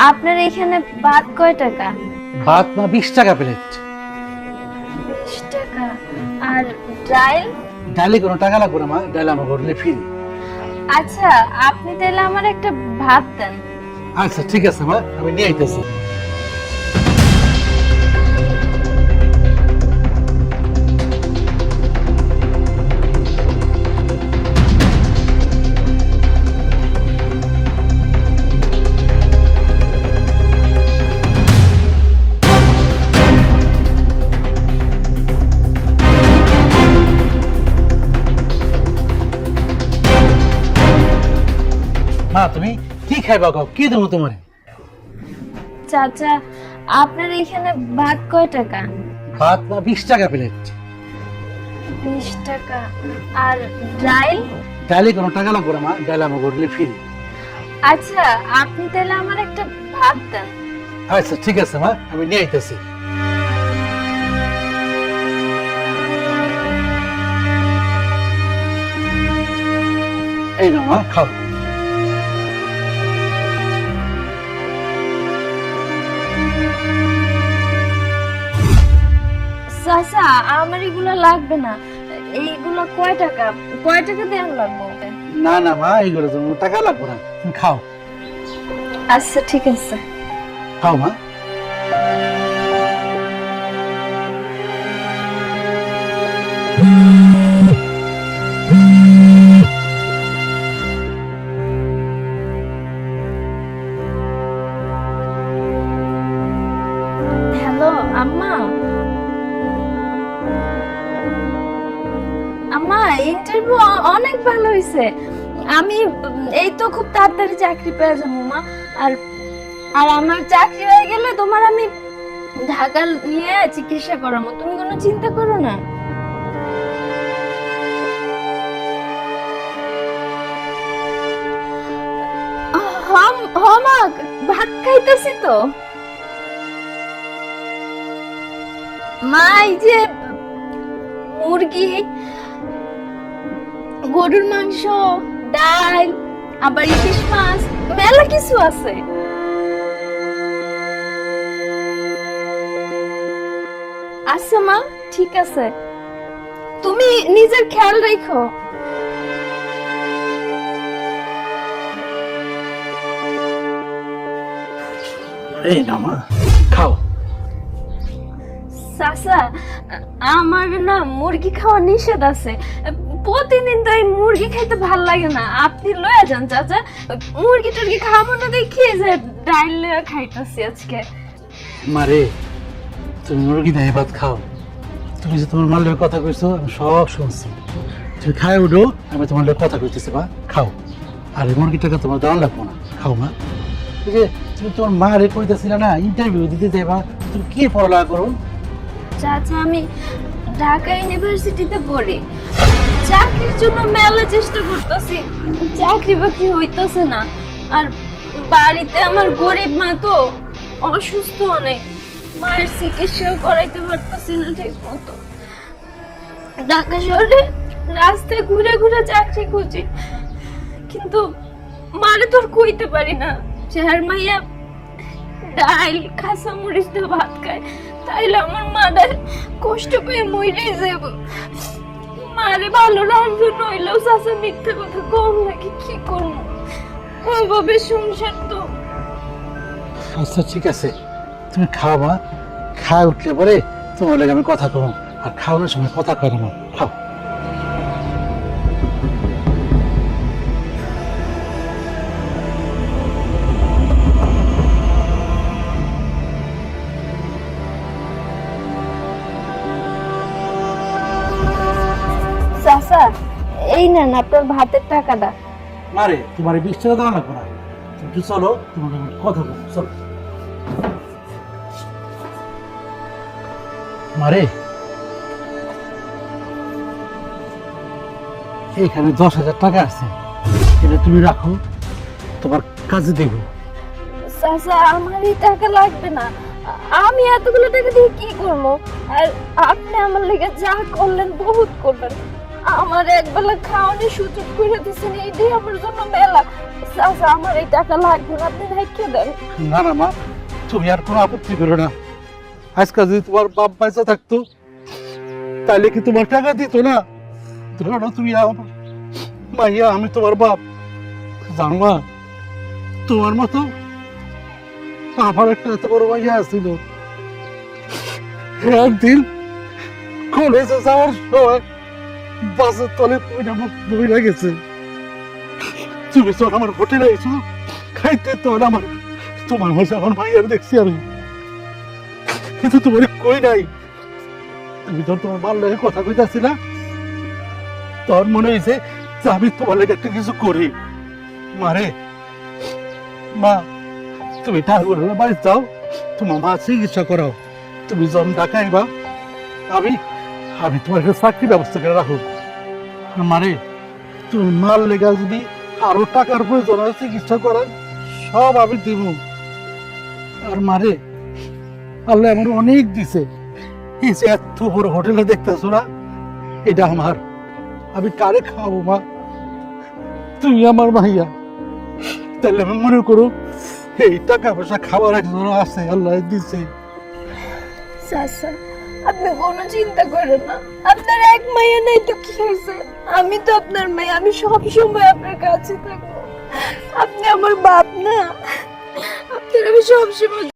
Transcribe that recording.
আপনার এখানে ভাত কয় টাকা? ভাত না 20 টাকা প্লেট। 20 টাকা। আর ডাল? ডালে কোনো টাকা লাগবে না মা, ডাল আমার ঘরে ফ্রি। আচ্ছা, আপনি তাহলে আমার একটা ভাত দেন। আচ্ছা ঠিক আছে মা, আমি নিয়ে আইতেছি। মা তুমি কি খাইবা কাও, কি দেবো তোমার? চাচা, আপনার এখানে ভাত কয় টাকা? ভাত না 20 টাকা প্লেট। 20 টাকা। আর ডাল? ডালে কোনো টাকা লাগবে না মা, ডাল আমার ঘরে ফ্রি। আচ্ছা, আপনি তাহলে আমার একটা ভাত দেন। আচ্ছা ঠিক আছে মা, আমি নিয়ে আইতেছি। এই না মা, খাও। চাচা, আমার এগুলো লাগবে না। এইগুলো কয় টাকা? কয় টাকা দেন লাগবে? না না মা, এইগুলো তো টাকা লাগবে না, তুমি খাও। আচ্ছা ঠিক আছে। খাও মা। হ্যালো আম্মা। আম্মা, ইন্টারভিউ অনেক ভালো হয়েছে। আমি এই তো খুব তাড়াতাড়ি চাকরি পেয়ে যাবো মা। আর আর আমার চাকরি হয়ে গেলে তোমার আমি ঢাকা নিয়ে চিকিৎসা করাবো, তুমি কোনো চিন্তা করো না। মা, ভাত খাইতেছি তো। মা, এই যে মুরগি, গরুর মাংস, ডাল, আবার ইলিশ মাছ, মেলা কিছু আছে। আচ্ছা মা, ঠিক আছে, তুমি নিজের খেয়াল রাখো। এই না মা, খাও। চাচা, আমার না মুরগি খাওয়া নিষেধ আছে। প্রতিদিন তো এই মুরগি খাইতে ভাল লাগে না। আপনি লয়ে যান চাচা, মুরগি টুরগি খাবো না দেখি যে ডাইল লয়ে খাইতেছি আজকে। মারে, তুমি মুরগি নাই ভাত খাও। তুমি যে তোমার মালের কথা কইছো আমি সব শুনছি। তুমি খাই উঠো, আমি তোমার লোক কথা কইতেছি মা, খাও। আর এই মুরগি টাকা তোমার দাম লাগবো না, খাও মা। এই যে তুমি তোমার মা রে কইতেছিলে না ইন্টারভিউ দিতে যাইবা, তুমি কি পড়ালেখা করো? চাচা, আমি ঢাকা ইউনিভার্সিটিতে পড়ি। চাকরির জন্য মেলা চেষ্টা করতেছি, চাকরি বাকরি হইতেছে না। আর বাড়িতে আমার গরিব মা তো, অসুস্থ অনেক, মায়ের চিকিৎসাও করাইতে পারতেছি না ঠিক মতো। ঢাকা শহরে রাস্তায় ঘুরে ঘুরে চাকরি খুঁজি, কিন্তু মারে তোর কইতে পারি না যে আর মাইয়া ডাল খাসা মরিচ দিয়ে ভাত খায়, তাইলে আমার মাদের কষ্ট পেয়ে মরে যাব। মারে ভালো রান্ধন হইলেও চাচা মিথ্যে কথা কম নাকি, কি করবো? ওইভাবে সংসার তো। আচ্ছা ঠিক আছে, তুমি খাও মা। খাই উঠলে পরে তোমার লাগে আমি কথা কম। আর খাওয়ানোর সময় কথা কয় না মা, খাও। চাচা, এই নেন আপনার ভাতের টাকাটা। মারে, তোমার 20 টাকা দেওয়া লাগবে না, তুমি চলো, তোমার আমি কথা বলবো, চলো। মারে, এখানে 10,000 টাকা আছে, এটা তুমি রাখো, তোমার কাজে দেব। চাচা, আমার এই টাকা লাগবে না, আমি এতগুলো টাকা দিয়ে কি করবো? আর আপনি আমার লেগে যা করলেন বহুত করলেন, আমার একবেলা খাওয়ানোর সুযোগ করে দিচ্ছেন, এইটাই আমার জন্য মেলা। চাচা আমার এই টাকা লাগবে না, আপনি রেখে দেন। না না মা, তুমি আর কোনো আপত্তি করো না। আজকাল যদি তোমার বাপ পয়সা থাকতো তাহলে কি তোমার টাকা দিত না? ধরো না তুমি আমার মাইয়া, আমি তোমার বাপ। জানো মা, তোমার মতো আমার একটা এত বড় মাইয়া ছিল। একদিন কলেজে যাওয়ার সময় বাসের তলে বই গেছে। তুমি তো আমার হোটেলে এসো খাইতে, তো আমার তোমার মাঝে আমার মাইয়ার দেখছি আমি, কিন্তু তোমার কই নাই। তুমি যখন তোমার মার লাগে কথা কইতাছি না, তখন মনে হয়েছে যে আমি তোমার লাগে একটা কিছু করি। মারে মা, তুমি ঠাকুর বাড়ি যাও, তোমার মা চিকিৎসা করাও। তুমি যখন ডাকাইবা আমি আমি তোমার একটা চাকরি ব্যবস্থা করে রাখো। আর মারে, তুমি মার লেগা যদি আরো টাকার প্রয়োজন হয় চিকিৎসা করার, সব আমি দিব। আর মারে, আল্লাহ আমার অনেক দিছে। এই যে এত বড় হোটেলে দেখতেছো না, এটা আমার। আমি কারে খাওয়াবো মা? তুমি আমার ভাইয়া, তাহলে আমি মনে করো এই টাকা পয়সা খাবার একজন আছে, আল্লাহ দিছে। চাচা আপনি কোনো চিন্তা করেন না, আপনার এক মাইয়া নেই তো কি হয়েছে? আমি তো আপনার মেয়ে, আমি সব সময় আপনার কাছে থাকবো। আপনি আমার বাপ না, আপনার আমি সবসময়